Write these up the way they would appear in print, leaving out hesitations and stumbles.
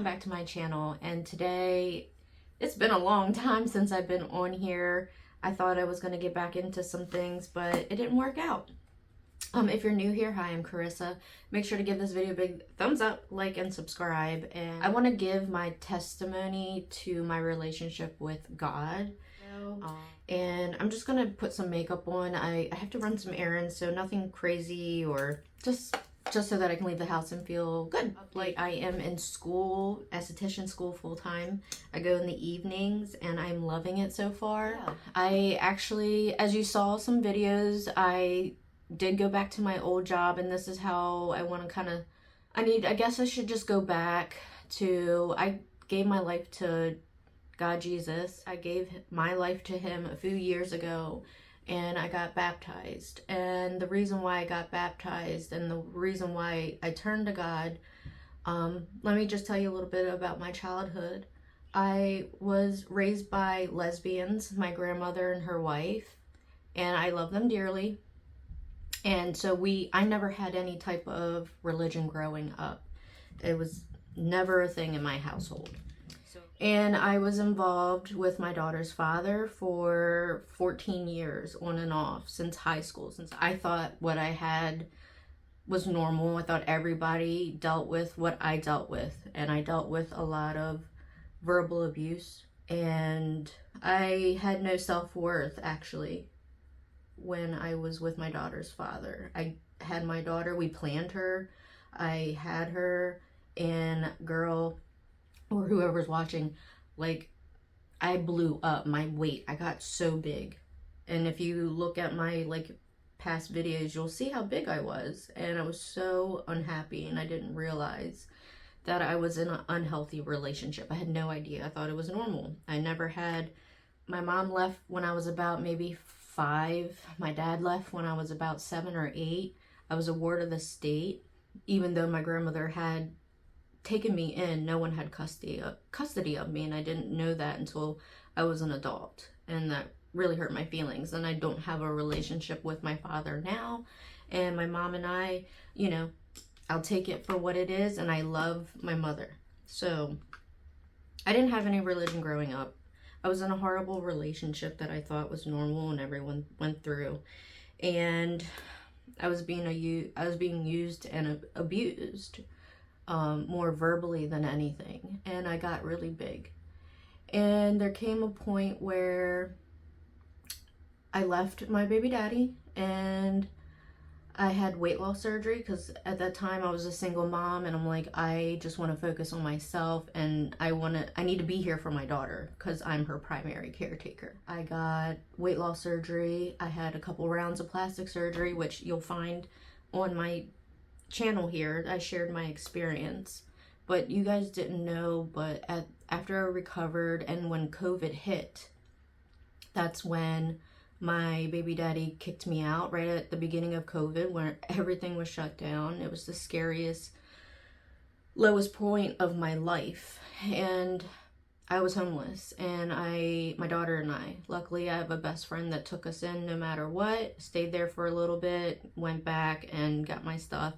back to my channel, and today it's been a long time since I've been on here. I thought I was going to get back into some things, but it didn't work out. If you're new here, hi, I'm Carissa. Make sure to give this video a big thumbs up, like, and subscribe. And I want to give my testimony to my relationship with God. And I'm just gonna put some makeup on. I have to run some errands, so nothing crazy, or just so that I can leave the house and feel good. Like, I am in school, esthetician school, full-time. I go in the evenings and I'm loving it so far. Yeah. I actually, as you saw some videos, I did go back to my old job, and this is how I want to kind of, I guess I should just go back to, I gave my life to God, Jesus. I gave my life to him a few years ago, and I got baptized. And the reason why I got baptized and the reason why I turned to God, let me just tell you a little bit about my childhood. I was raised by lesbians, my grandmother and her wife, and I love them dearly. And so I never had any type of religion growing up. It was never a thing in my household. And I was involved with my daughter's father for 14 years, on and off, since high school. Since I thought what I had was normal. I thought everybody dealt with what I dealt with. And I dealt with a lot of verbal abuse. And I had no self-worth, actually, when I was with my daughter's father. I had my daughter, we planned her. I had her, and girl, or whoever's watching, like, I blew up my weight. I got so big. And if you look at my, like, past videos, you'll see how big I was. And I was so unhappy, and I didn't realize that I was in an unhealthy relationship. I had no idea. I thought it was normal. I never had, my mom left when I was about maybe 5. My dad left when I was about 7 or 8. I was a ward of the state. Even though my grandmother had taken me in, no one had custody of me, and I didn't know that until I was an adult, and that really hurt my feelings. And I don't have a relationship with my father now, and my mom and I, you know, I'll take it for what it is, and I love my mother. So I didn't have any religion growing up. I was in a horrible relationship that I thought was normal and everyone went through, and I was being used and abused. More verbally than anything, and I got really big. And there came a point where I left my baby daddy, and I had weight loss surgery, because at that time I was a single mom, and I'm like, I just want to focus on myself, and I need to be here for my daughter, because I'm her primary caretaker. I got weight loss surgery. I had a couple rounds of plastic surgery, which you'll find on my channel here. I shared my experience, but you guys didn't know, but after I recovered and when COVID hit, that's when my baby daddy kicked me out, right at the beginning of COVID, where everything was shut down. It was the scariest, lowest point of my life, and I was homeless. And my daughter and I, luckily I have a best friend that took us in no matter what, stayed there for a little bit, went back and got my stuff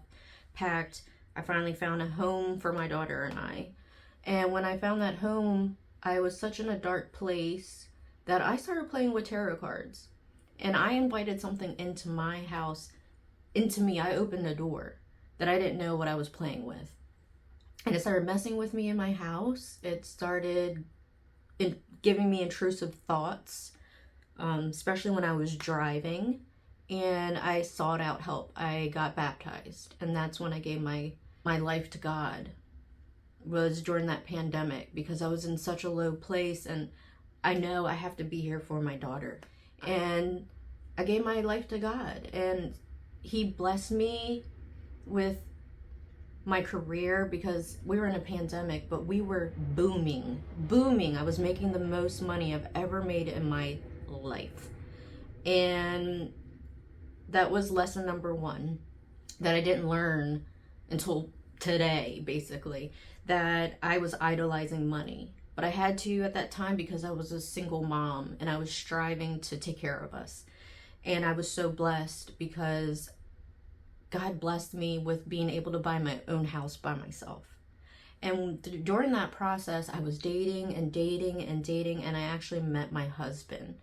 packed. I finally found a home for my daughter and I. And when I found that home, I was such in a dark place that I started playing with tarot cards. And I invited something into my house, into me. I opened a door that I didn't know what I was playing with. And it started messing with me in my house. It started giving me intrusive thoughts, especially when I was driving. And I sought out help. I got baptized, and that's when I gave my life to God. Was during that pandemic, because I was in such a low place, and I know I have to be here for my daughter. And I gave my life to God, and he blessed me with my career, because we were in a pandemic, but we were booming. I was making the most money I've ever made in my life. And that was lesson number 1 that I didn't learn until today, basically, that I was idolizing money. But I had to at that time, because I was a single mom and I was striving to take care of us. And I was so blessed, because God blessed me with being able to buy my own house by myself. And during that process, I was dating and dating and dating, and I actually met my husband.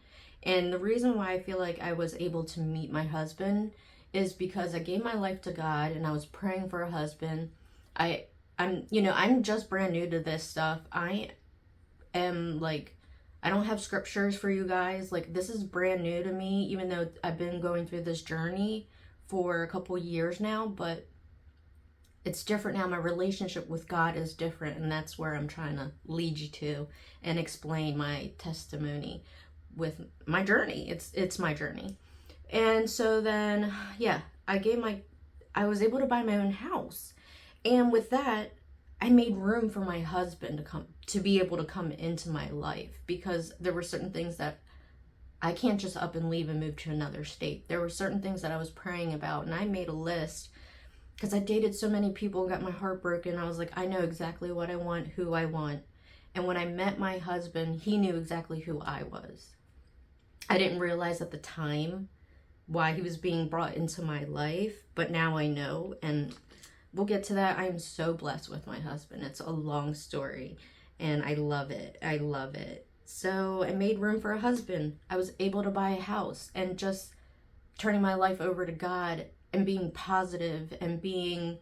And the reason why I feel like I was able to meet my husband is because I gave my life to God and I was praying for a husband. I'm just brand new to this stuff. I am like, I don't have scriptures for you guys. Like, this is brand new to me, even though I've been going through this journey for a couple years now, but it's different now. My relationship with God is different, and that's where I'm trying to lead you to and explain my testimony with my journey. It's my journey. And so then, yeah, I was able to buy my own house. And with that, I made room for my husband to be able to come into my life, because there were certain things that I can't just up and leave and move to another state. There were certain things that I was praying about, and I made a list because I dated so many people and got my heart broken. I was like, I know exactly what I want, who I want. And when I met my husband, he knew exactly who I was. I didn't realize at the time why he was being brought into my life, but now I know, and we'll get to that. I am so blessed with my husband. It's a long story, and I love it. I love it. So I made room for a husband. I was able to buy a house, and just turning my life over to God and being positive and being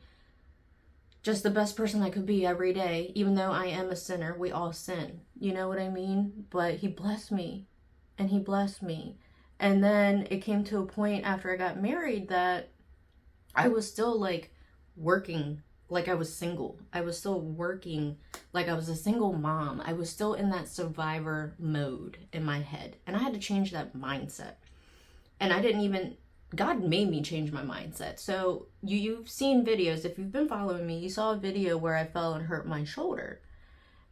just the best person I could be every day. Even though I am a sinner, we all sin. You know what I mean? But he blessed me, and he blessed me. And then it came to a point after I got married that I was still like working like I was single. I was still working like I was a single mom. I was still in that survivor mode in my head. And I had to change that mindset. And God made me change my mindset. So you've seen videos. If you've been following me, you saw a video where I fell and hurt my shoulder.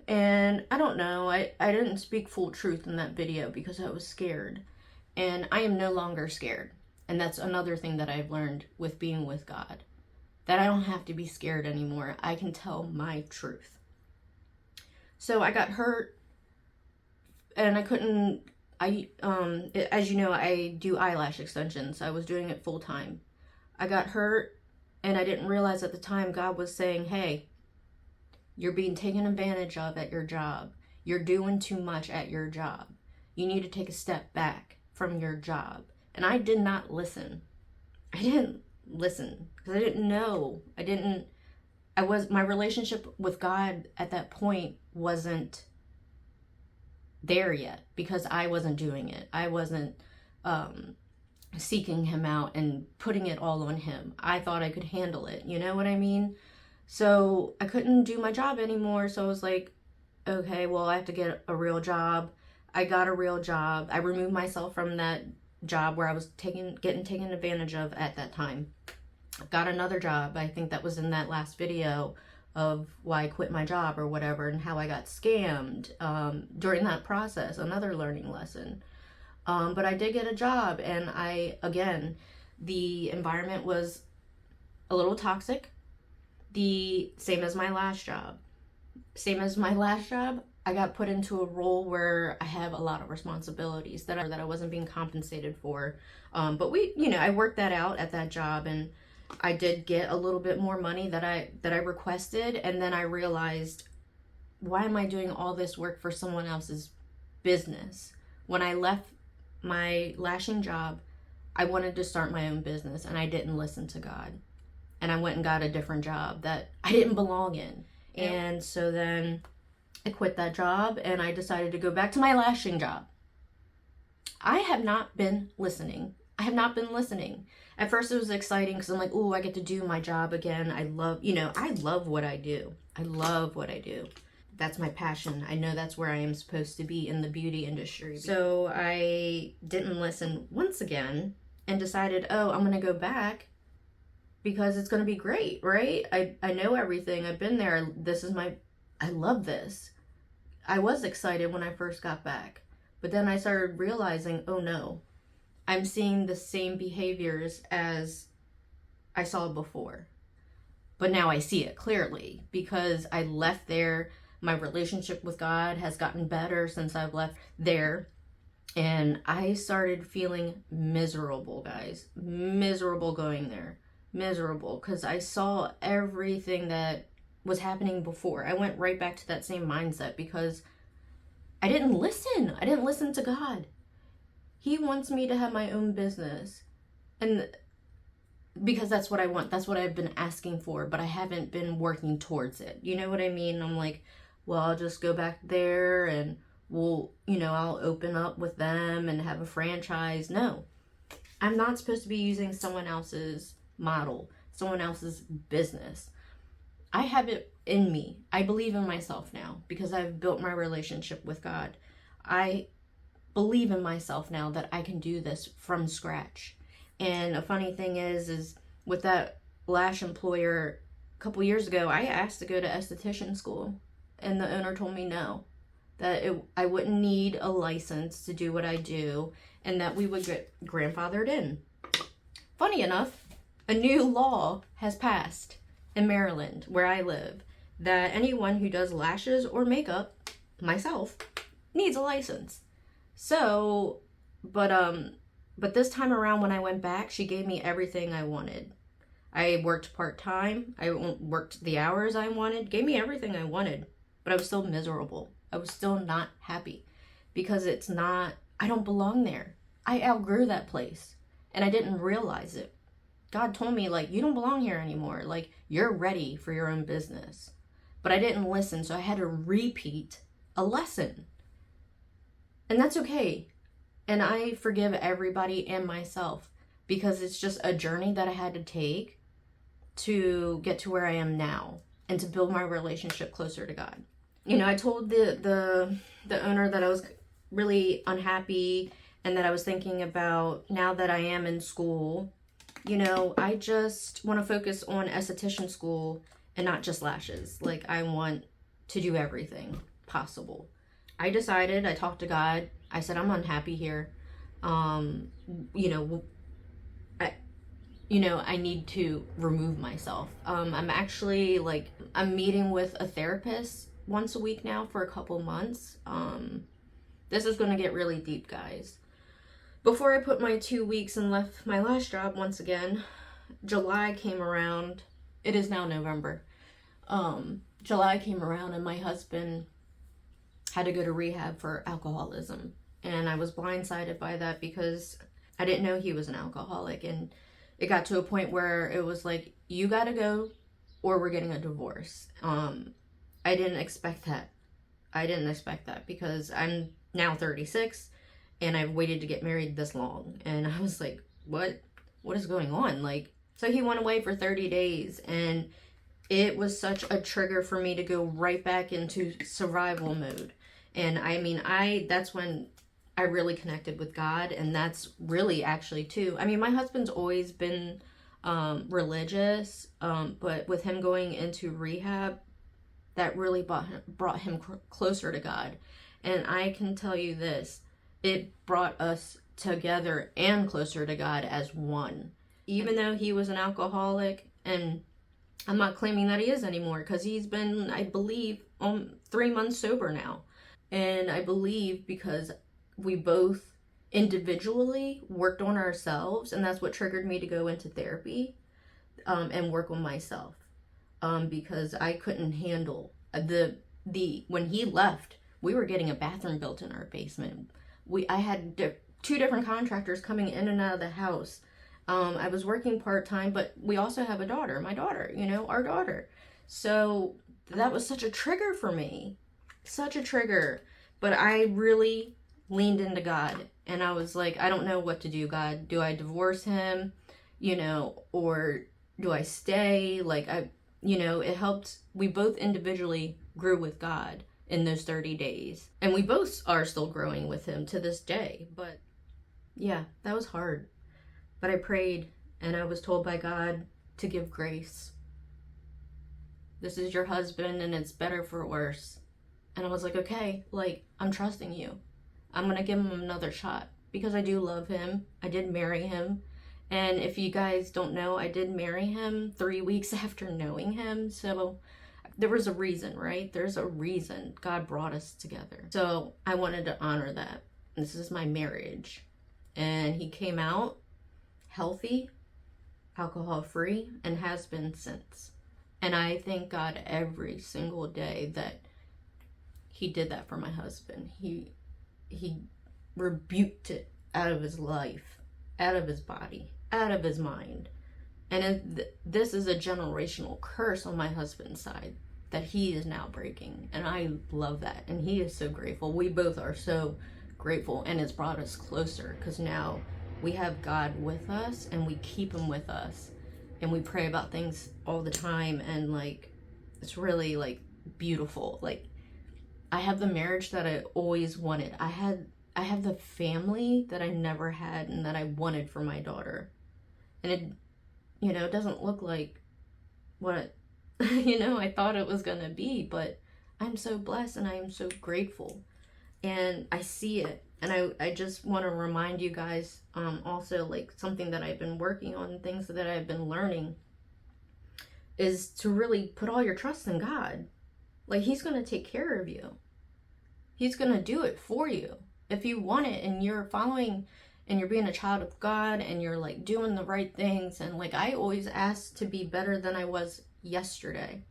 And I don't know, I didn't speak full truth in that video because I was scared. And I am no longer scared. And that's another thing that I've learned with being with God, that I don't have to be scared anymore. I can tell my truth. So I got hurt, and as you know, I do eyelash extensions. I was doing it full time. I got hurt, and I didn't realize at the time God was saying, hey, you're being taken advantage of at your job. You're doing too much at your job. You need to take a step back from your job. And I did not listen. I didn't listen because I didn't know. My relationship with God at that point wasn't there yet because I wasn't doing it. I wasn't seeking him out and putting it all on him. I thought I could handle it. You know what I mean? So I couldn't do my job anymore. So I was like, okay, well, I have to get a real job. I got a real job. I removed myself from that job where I was getting taken advantage of at that time. Got another job. I think that was in that last video of why I quit my job or whatever, and how I got scammed during that process. Another learning lesson. But I did get a job, and the environment was a little toxic. The same as my last job. I got put into a role where I have a lot of responsibilities that I wasn't being compensated for. But I worked that out at that job, and I did get a little bit more money that I requested. And then I realized, why am I doing all this work for someone else's business? When I left my lashing job, I wanted to start my own business, and I didn't listen to God. And I went and got a different job that I didn't belong in. Yeah. And so then I quit that job, and I decided to go back to my lashing job. I have not been listening. At first it was exciting because I'm like, oh, I get to do my job again. I love what I do. That's my passion. I know that's where I am supposed to be, in the beauty industry. So I didn't listen once again and decided, oh, I'm going to go back because it's going to be great, right? I know everything. I've been there. I love this. I was excited when I first got back, but then I started realizing, oh no, I'm seeing the same behaviors as I saw before. But now I see it clearly because I left there. My relationship with God has gotten better since I've left there. And I started feeling miserable, guys. Miserable going there. Miserable because I saw everything that was happening before. I went right back to that same mindset because I didn't listen. I didn't listen to God. He wants me to have my own business. And because that's what I want. That's what I've been asking for, but I haven't been working towards it. You know what I mean? I'm like, well, I'll just go back there and I'll open up with them and have a franchise. No, I'm not supposed to be using someone else's model, someone else's business. I have it in me. I believe in myself now because I've built my relationship with God. I believe in myself now that I can do this from scratch. And a funny thing is with that lash employer a couple years ago, I asked to go to esthetician school, and the owner told me no, that I wouldn't need a license to do what I do, and that we would get grandfathered in. Funny enough, a new law has passed in Maryland, where I live, that anyone who does lashes or makeup, myself, needs a license. So, but this time around when I went back, she gave me everything I wanted. I worked part-time. I worked the hours I wanted. Gave me everything I wanted. But I was still miserable. I was still not happy. Because I don't belong there. I outgrew that place. And I didn't realize it. God told me, like, you don't belong here anymore. Like, you're ready for your own business. But I didn't listen, so I had to repeat a lesson. And that's okay. And I forgive everybody and myself because it's just a journey that I had to take to get to where I am now and to build my relationship closer to God. I told the owner that I was really unhappy and that I was thinking about now that I am in school, I just want to focus on esthetician school and not just lashes. Like, I want to do everything possible. I decided, I talked to God. I said, I'm unhappy here. I need to remove myself. I'm actually I'm meeting with a therapist once a week now for a couple months. This is going to get really deep, guys. Before I put my 2 weeks and left my last job once again, July came around. It is now November. July came around and my husband had to go to rehab for alcoholism. And I was blindsided by that because I didn't know he was an alcoholic. And it got to a point where it was like, you gotta go or we're getting a divorce. I didn't expect that. Because I'm now 36 and I've waited to get married this long. And I was like, what is going on? So he went away for 30 days and it was such a trigger for me to go right back into survival mode. And that's when I really connected with God. And that's really actually too, my husband's always been religious, but with him going into rehab, that really brought him closer to God. And I can tell you this, it brought us together and closer to God as one. Even though he was an alcoholic, and I'm not claiming that he is anymore, because he's been, I believe, 3 months sober now. And I believe because we both individually worked on ourselves, and that's what triggered me to go into therapy and work on myself, because I couldn't handle when he left. We were getting a bathroom built in our basement. I had 2 different contractors coming in and out of the house. I was working part-time, but we also have a daughter, my daughter, our daughter. So that was such a trigger for me, such a trigger. But I really leaned into God, and I was like, I don't know what to do, God. Do I divorce him, or do I stay? It helped. We both individually grew with God in those 30 days, and we both are still growing with him to this day. But yeah, that was hard. But I prayed, and I was told by God to give grace. This is your husband, and it's better for worse. And I was like, okay, I'm trusting you. I'm going to give him another shot because I do love him. I did marry him. And if you guys don't know, I did marry him 3 weeks after knowing him. So there was a reason, right? There's a reason God brought us together. So I wanted to honor that. This is my marriage. And he came out healthy, alcohol-free, and has been since. And I thank God every single day that he did that for my husband. He rebuked it out of his life, out of his body, out of his mind. And this is a generational curse on my husband's side that he is now breaking. And I love that. And he is so grateful. We both are so grateful. And it's brought us closer because now we have God with us and we keep him with us. And we pray about things all the time. And like, it's really like beautiful. Like, I have the marriage that I always wanted. I have the family that I never had and that I wanted for my daughter. And it, you know, it doesn't look like what, you know, I thought it was going to be, but I'm so blessed and I am so grateful. And I see it. And I just want to remind you guys, also like something that I've been working on, things that I've been learning, is to really put all your trust in God. Like, he's going to take care of you. He's going to do it for you. If you want it and you're following and you're being a child of God and you're like doing the right things. And like, I always ask to be better than I was yesterday.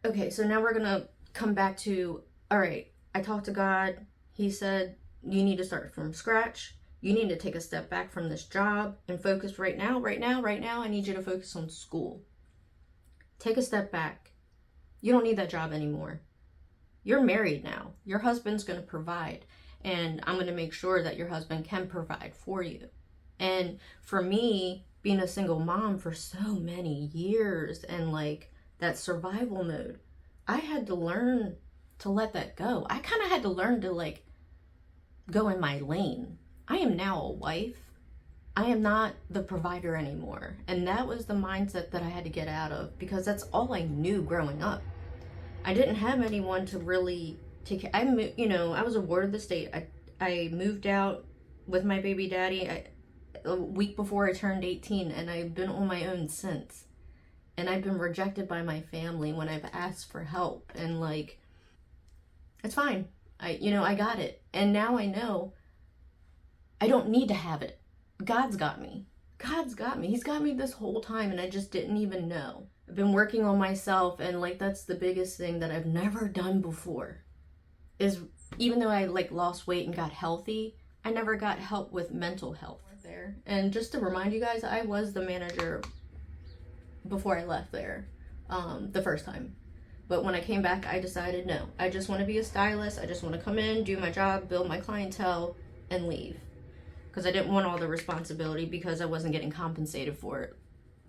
Okay, so now we're going to come back to, all right, I talked to God. He said, you need to start from scratch. You need to take a step back from this job and focus right now. I need you to focus on school. Take a step back. You don't need that job anymore. You're married now. Your husband's going to provide. And I'm going to make sure that your husband can provide for you. And for me, being a single mom for so many years and like that survival mode, I had to learn to let that go. I kind of had to learn to like go in my lane. I am now a wife. I am not the provider anymore. And that was the mindset that I had to get out of, because that's all I knew growing up. I didn't have anyone to really take care. I was awarded the state. I moved out with my baby daddy a week before I turned 18, and I've been on my own since. And I've been rejected by my family when I've asked for help. And like, it's fine. I got it. And now I know I don't need to have it. God's got me. God's got me. He's got me this whole time, and I just didn't even know. I've been working on myself, and like, that's the biggest thing that I've never done before. Is even though I like lost weight and got healthy, I never got help with mental health there. And just to remind you guys, I was the manager before I left there, the first time. But when I came back, I decided, no, I just want to be a stylist. I just want to come in, do my job, build my clientele, and leave. Because I didn't want all the responsibility, because I wasn't getting compensated for it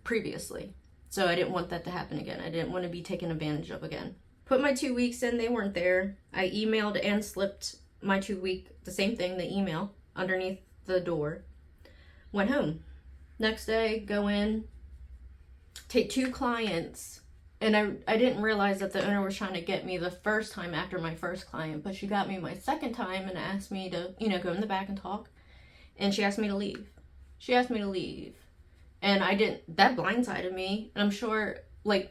previously. So I didn't want that to happen again. I didn't want to be taken advantage of again. Put my 2 weeks in, they weren't there. I emailed and slipped my 2 week, the same thing, the email, underneath the door. Went home. Next day, go in, take 2 clients. And I didn't realize that the owner was trying to get me the first time after my first client, but she got me my second time and asked me to, go in the back and talk. And she asked me to leave. And I didn't, that blindsided me. And I'm sure I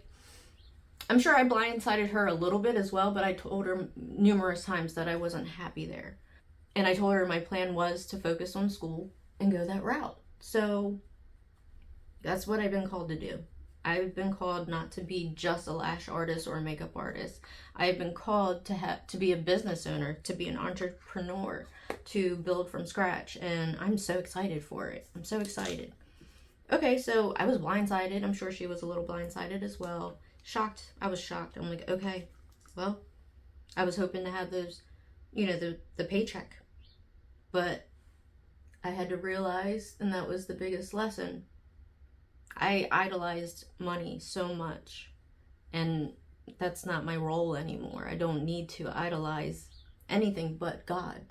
blindsided her a little bit as well, but I told her numerous times that I wasn't happy there. And I told her my plan was to focus on school and go that route. So that's what I've been called to do. I've been called not to be just a lash artist or a makeup artist. I've been called to be a business owner, to be an entrepreneur, to build from scratch. And I'm so excited for it. I'm so excited. Okay, so I was blindsided. I'm sure she was a little blindsided as well. Shocked. I was shocked. I'm like, okay, well, I was hoping to have those, the paycheck. But I had to realize, and that was the biggest lesson, I idolized money so much, and that's not my role anymore. I don't need to idolize anything but God.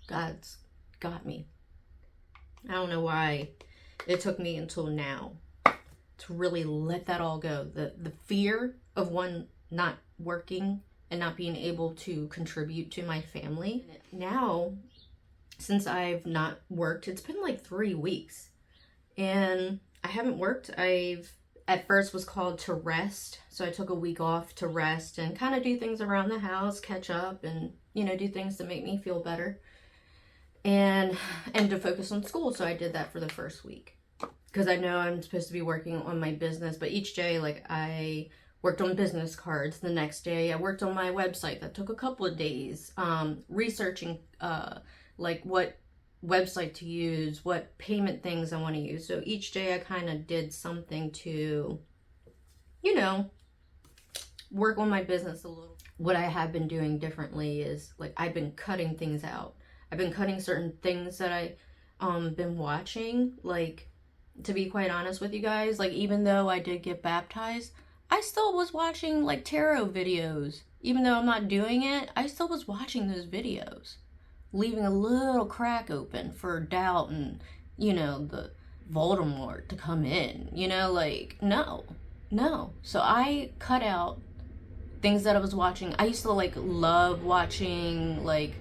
God's got me. I don't know why it took me until now to really let that all go. The fear of one not working and not being able to contribute to my family. Now, since I've not worked, it's been like 3 weeks, and I haven't worked. At first was called to rest. So I took a week off to rest and kind of do things around the house, catch up, and, do things to make me feel better. And to focus on school. So I did that for the first week. Because I know I'm supposed to be working on my business, but each day, like, I worked on business cards. The next day I worked on my website. That took a couple of days. Researching like what website to use, what payment things I want to use. So each day I kind of did something to, you know, work on my business a little. What I have been doing differently is, like, I've been cutting things out. I've been cutting certain things that I been watching. Like, to be quite honest with you guys, like, even though I did get baptized, I still was watching like tarot videos. Even though I'm not doing it, I still was watching those videos, leaving a little crack open for doubt and, you know, the Voldemort to come in, you know, like, no. So I cut out things that I was watching. I used to like love watching like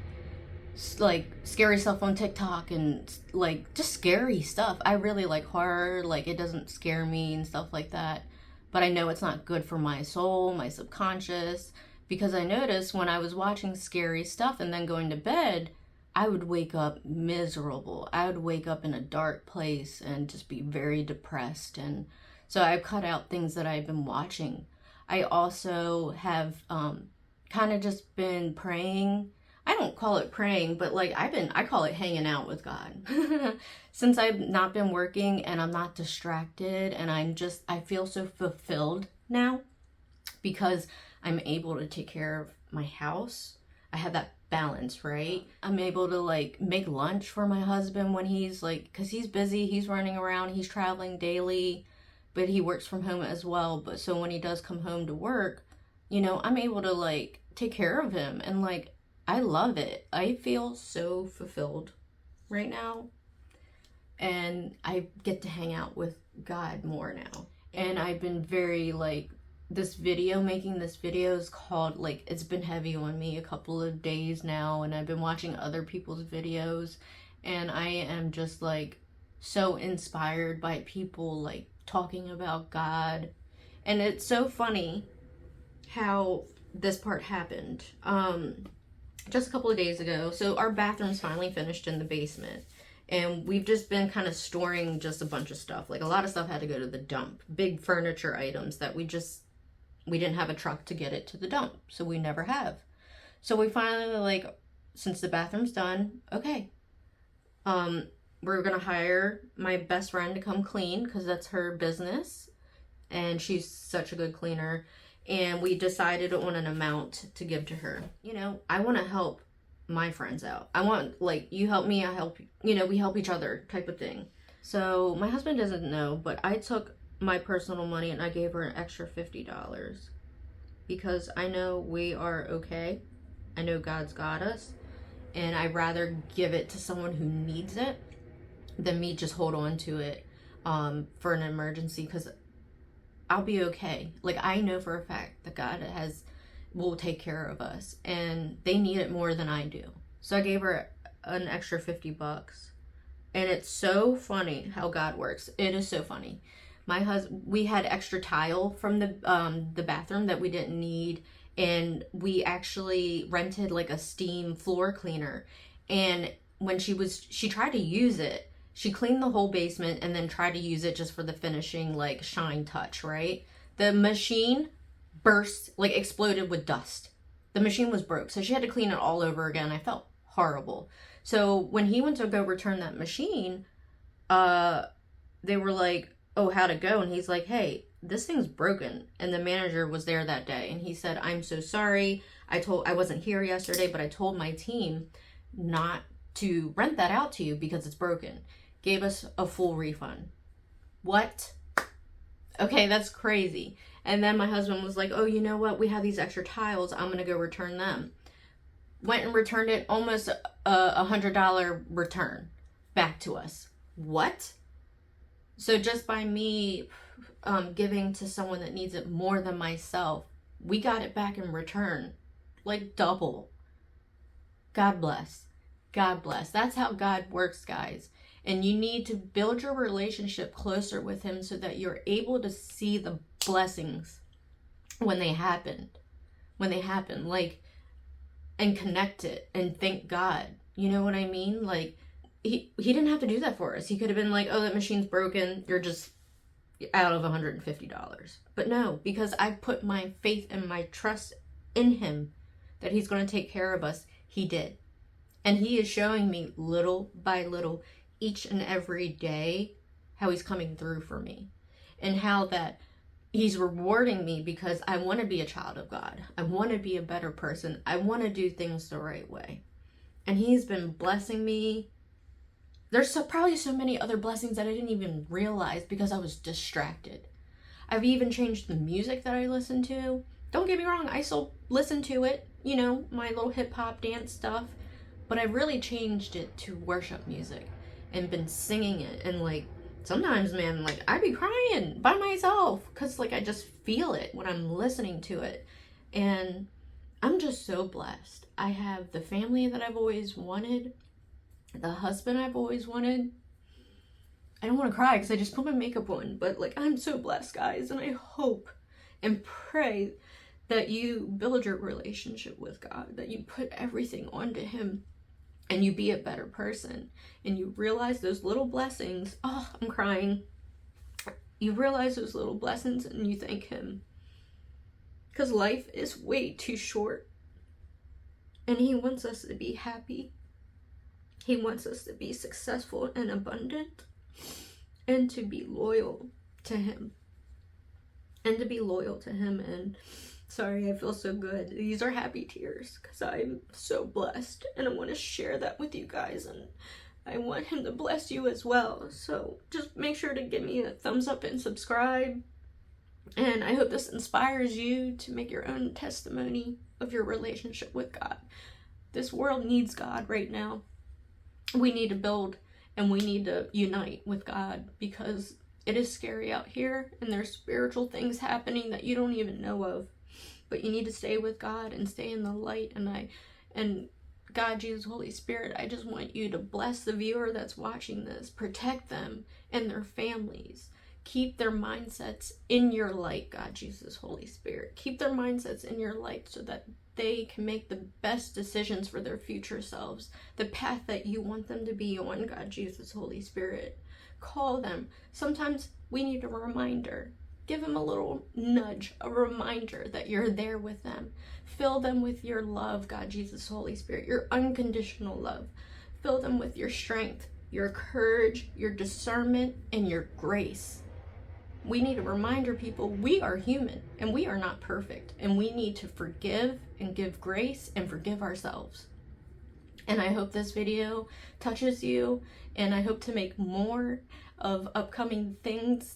scary stuff on TikTok and like just scary stuff. I really like horror, like it doesn't scare me and stuff like that. But I know it's not good for my soul, my subconscious, because I noticed when I was watching scary stuff and then going to bed, I would wake up miserable. I would wake up in a dark place and just be very depressed. And so I've cut out things that I've been watching. I also have kind of just been praying. I don't call it praying, but like I call it hanging out with God. Since I've not been working and I'm not distracted, and I feel so fulfilled now because I'm able to take care of my house. I have that balance, right? I'm able to like make lunch for my husband when he's like, because he's busy, he's running around, he's traveling daily, but he works from home as well. But so when he does come home to work, you know, I'm able to like take care of him, and like I love it. I feel so fulfilled right now, and I get to hang out with God more now. And I've been very like, making this video is called, like, it's been heavy on me a couple of days now, and I've been watching other people's videos, and I am just like so inspired by people like talking about God. And it's so funny how this part happened. Just a couple of days ago. So our bathroom's finally finished in the basement, and we've just been kind of storing just a bunch of stuff. Like a lot of stuff had to go to the dump. Big furniture items that we didn't have a truck to get it to the dump, so we never have. So we finally, like, since the bathroom's done, okay, we're gonna hire my best friend to come clean, because that's her business, and she's such a good cleaner. And we decided on an amount to give to her. You know, I want to help my friends out. I want, like, you help me, I help you. You know, we help each other type of thing. So my husband doesn't know, but I took my personal money and I gave her an extra $50 because I know we are okay. I know God's got us, and I'd rather give it to someone who needs it than me just hold on to it for an emergency, because I'll be okay. Like, I know for a fact that God will take care of us, and they need it more than I do. So I gave her an extra $50. And it's so funny how God works. It is so funny. We had extra tile from the bathroom that we didn't need, and we actually rented like a steam floor cleaner. And when she tried to use it, she cleaned the whole basement and then tried to use it just for the finishing, like, shine touch, right? The machine burst, like, exploded with dust. The machine was broke, so she had to clean it all over again. I felt horrible. So when he went to go return that machine, they were like, oh, how'd it go? And he's like, hey, this thing's broken. And the manager was there that day, and he said, I'm so sorry. I wasn't here yesterday, but I told my team not to rent that out to you because it's broken. Gave us a full refund. What? Okay, that's crazy. And then my husband was like, oh, you know what? We have these extra tiles. I'm going to go return them. Went and returned it, almost a $100 return back to us. What? So just by me giving to someone that needs it more than myself, we got it back in return. Like double. God bless. God bless. That's how God works, guys. And you need to build your relationship closer with him so that you're able to see the blessings when they happen, like, and connect it and thank God. You know what I mean? Like, he didn't have to do that for us. He could have been like, oh, that machine's broken. You're just out of $150. But no, because I put my faith and my trust in him that he's going to take care of us. He did. And he is showing me little by little each and every day how he's coming through for me, and how that he's rewarding me because I want to be a child of God. I want to be a better person. I want to do things the right way. And he's been blessing me. There's probably so many other blessings that I didn't even realize because I was distracted. I've even changed the music that I listen to. Don't get me wrong, I still listen to it, you know, my little hip hop dance stuff. But I've really changed it to worship music and been singing it. And like, sometimes, man, like I be crying by myself because like I just feel it when I'm listening to it. And I'm just so blessed. I have the family that I've always wanted, the husband I've always wanted. I don't want to cry because I just put my makeup on, but like I'm so blessed, guys, and I hope and pray that you build your relationship with God, that you put everything onto him and you be a better person, and you realize those little blessings. Oh, I'm crying. You realize those little blessings and you thank him, because life is way too short and he wants us to be happy. He wants us to be successful and abundant, and to be loyal to him. And sorry, I feel so good. These are happy tears because I'm so blessed, and I want to share that with you guys, and I want him to bless you as well. So just make sure to give me a thumbs up and subscribe. And I hope this inspires you to make your own testimony of your relationship with God. This world needs God right now. We need to build and we need to unite with God, because it is scary out here and there's spiritual things happening that you don't even know of. But you need to stay with God and stay in the light. And God, Jesus, Holy Spirit, I just want you to bless the viewer that's watching this. Protect them and their families. Keep their mindsets in your light, God, Jesus, Holy Spirit. Keep their mindsets in your light so that they can make the best decisions for their future selves. The path that you want them to be on, God, Jesus, Holy Spirit. Call them. Sometimes we need a reminder. Give them a little nudge, a reminder that you're there with them. Fill them with your love, God, Jesus, Holy Spirit, your unconditional love. Fill them with your strength, your courage, your discernment, and your grace. We need a reminder, people, we are human and we are not perfect, and we need to forgive and give grace and forgive ourselves. And I hope this video touches you, and I hope to make more of upcoming things.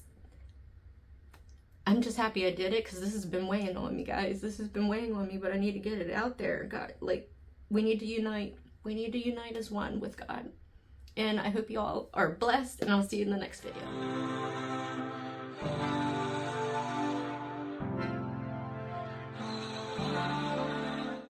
I'm just happy I did it because this has been weighing on me, guys. This has been weighing on me, but I need to get it out there. God, like, we need to unite. We need to unite as one with God. And I hope you all are blessed, and I'll see you in the next video.